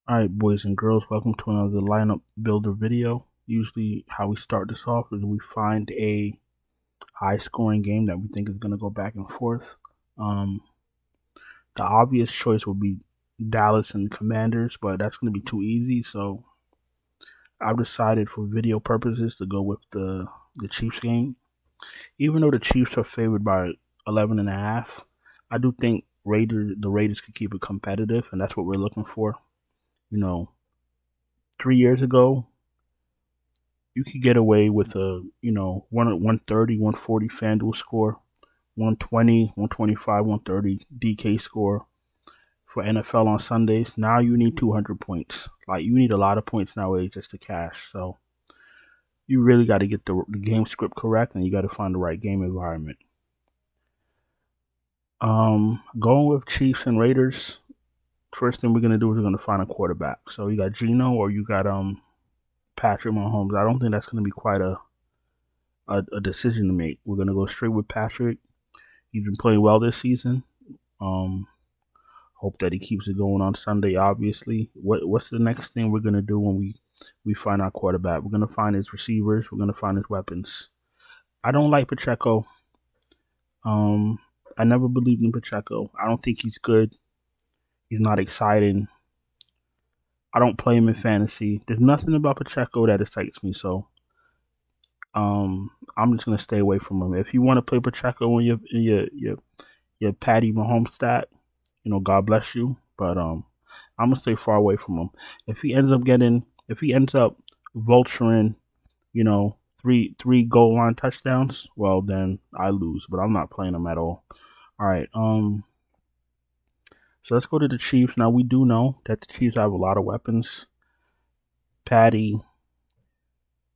Alright, boys and girls, welcome to another lineup builder video. Usually how we start this off is we find a high scoring game that we think is going to go back and forth. The obvious choice would be Dallas and Commanders, but that's going to be too easy, so I've decided for video purposes to go with the Chiefs game. Even though the Chiefs are favored by 11.5, I do think the Raiders could keep it competitive, and that's what we're looking for. 3 years ago, you could get away with a 130, 140 FanDuel score, 120, 125, 130 DK score for NFL on Sundays. Now you need 200 points. Like, you need a lot of points nowadays just to cash. So you really got to get the game script correct, and you got to find the right game environment. Going with Chiefs and Raiders. First thing we're gonna do is we're gonna find a quarterback. So you got Geno or you got Patrick Mahomes. I don't think that's gonna be quite a decision to make. We're gonna go straight with Patrick. He's been playing well this season. Hope that he keeps it going on Sunday. Obviously, what's the next thing we're gonna do when we find our quarterback? We're gonna find his receivers. We're gonna find his weapons. I don't like Pacheco. I never believed in Pacheco. I don't think he's good. He's not exciting. I don't play him in fantasy. There's nothing about Pacheco that excites me. So I'm just gonna stay away from him. If you want to play Pacheco in your Patty Mahomes stat, God bless you. But I'm gonna stay far away from him. If he ends up vulturing, three goal line touchdowns, well then I lose. But I'm not playing him at all. All right. So let's go to the Chiefs. Now we do know that the Chiefs have a lot of weapons. Patty,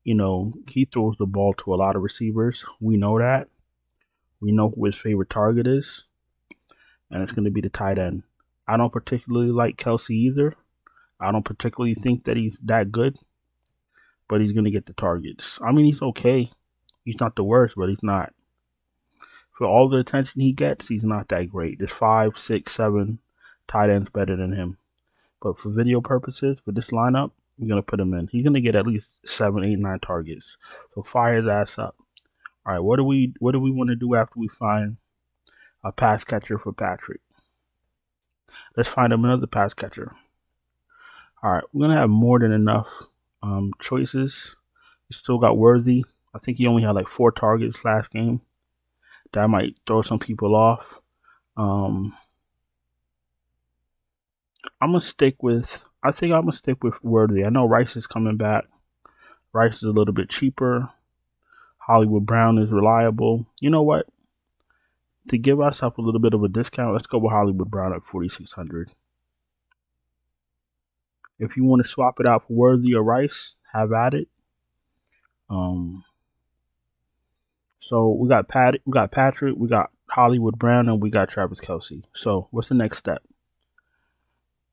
he throws the ball to a lot of receivers. We know that. We know who his favorite target is, and it's going to be the tight end. I don't particularly like Kelsey either. I don't particularly think that he's that good, but he's going to get the targets. I mean, he's okay. He's not the worst, but he's not. For all the attention he gets, he's not that great. There's 5, 6, 7 tight ends better than him. But for video purposes, with this lineup, we're going to put him in. He's going to get at least 7, 8, 9 targets. So fire his ass up. All right, what do we want to do after we find a pass catcher for Patrick? Let's find him another pass catcher. All right, we're gonna have more than enough choices. We still got Worthy. I think he only had like 4 targets last game. That might throw some people off. I'm gonna stick with. I think I'm gonna stick with Worthy. I know Rice is coming back. Rice is a little bit cheaper. Hollywood Brown is reliable. You know what? To give ourselves a little bit of a discount, let's go with Hollywood Brown at 4,600. If you want to swap it out for Worthy or Rice, have at it. So we got Patrick, we got Hollywood Brown, and we got Travis Kelce. So what's the next step?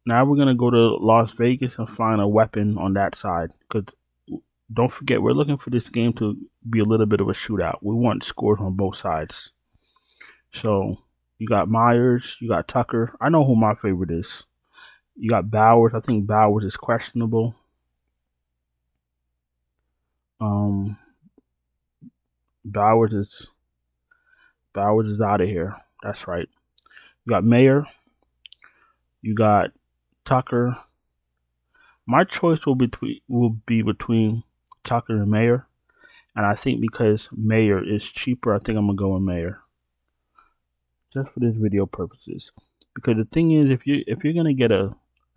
Now we're gonna go to Las Vegas and find a weapon on that side. Because don't forget, we're looking for this game to be a little bit of a shootout. We want scores on both sides. So you got Myers, you got Tucker. I know who my favorite is. You got Bowers. I think Bowers is questionable. Bowers is out of here. That's right. You got Mayer. You got Tucker. My choice will be between Tucker and Mayer, and I think because Mayer is cheaper, I think I'm gonna go with Mayer, just for this video purposes. Because the thing is, if you're gonna get a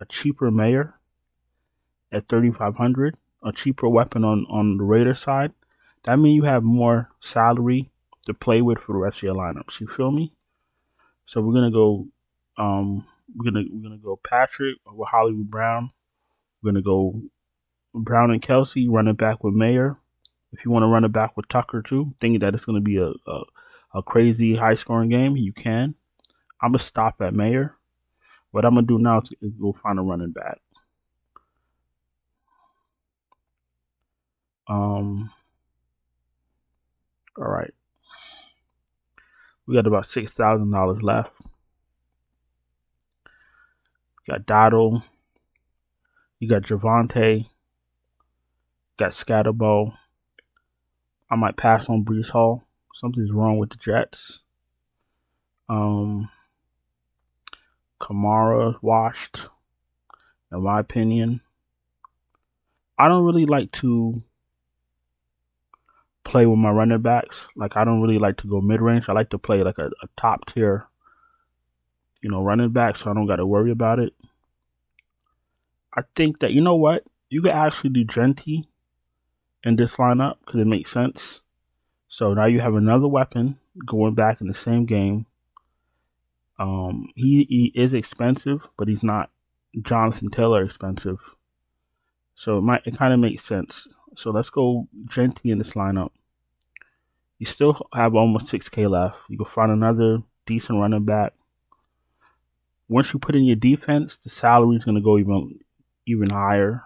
cheaper Mayer at 3,500, a cheaper weapon on the Raider side, that means you have more salary to play with for the rest of your lineups. You feel me? So we're gonna go. We're gonna go Patrick with Hollywood Brown. We're gonna go Brown and Kelce, running back with Mayer. If you want to run it back with Tucker too, thinking that it's gonna be a crazy high scoring game, you can. I'm gonna stop at Mayer. What I'm gonna do now is go find a running back. All right. We got about $6,000 left. We got Dottle. You got Javante, got Scatterbo. I might pass on Brees Hall. Something's wrong with the Jets. Kamara washed, in my opinion. I don't really like to play with my running backs. Like, I don't really like to go mid-range. I like to play like a top tier, running back, so I don't got to worry about it. I think that, you know what? You could actually do Genty in this lineup because it makes sense. So now you have another weapon going back in the same game. He is expensive, but he's not Jonathan Taylor expensive. So it kind of makes sense. So let's go Genty in this lineup. You still have almost 6K left. You can find another decent running back. Once you put in your defense, the salary is going to go even higher.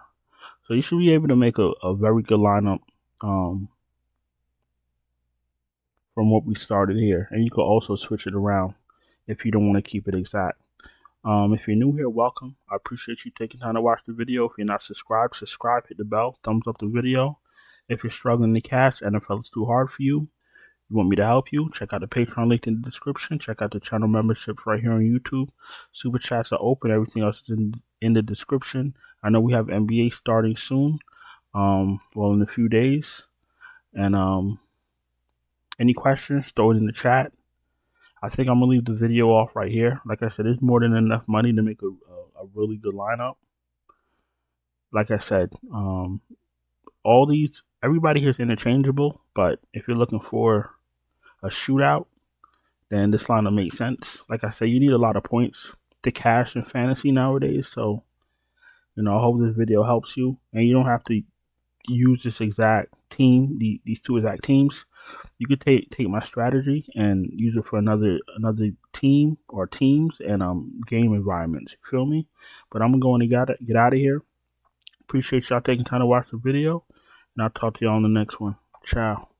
So you should be able to make a very good lineup from what we started here. And you can also switch it around if you don't want to keep it exact. If you're new here, welcome. I appreciate you taking time to watch the video. If you're not subscribed, subscribe, hit the bell, thumbs up the video. If you're struggling to cash, NFL is too hard for you, you want me to help you, check out the Patreon link in the description. Check out the channel memberships right here on YouTube. Super chats are open. Everything else is in the description. I know we have NBA starting soon. In a few days. And any questions, throw it in the chat. I think I'm going to leave the video off right here. Like I said, it's more than enough money to make a really good lineup. Like I said, everybody here is interchangeable, but if you're looking for a shootout, then this lineup makes sense. Like I said, you need a lot of points to cash in fantasy nowadays. So, I hope this video helps you. And you don't have to use this exact team, these two exact teams. You could take my strategy and use it for another team or teams and game environments. You feel me? But I'm going to get out of here. Appreciate y'all taking time to watch the video, and I'll talk to y'all on the next one. Ciao.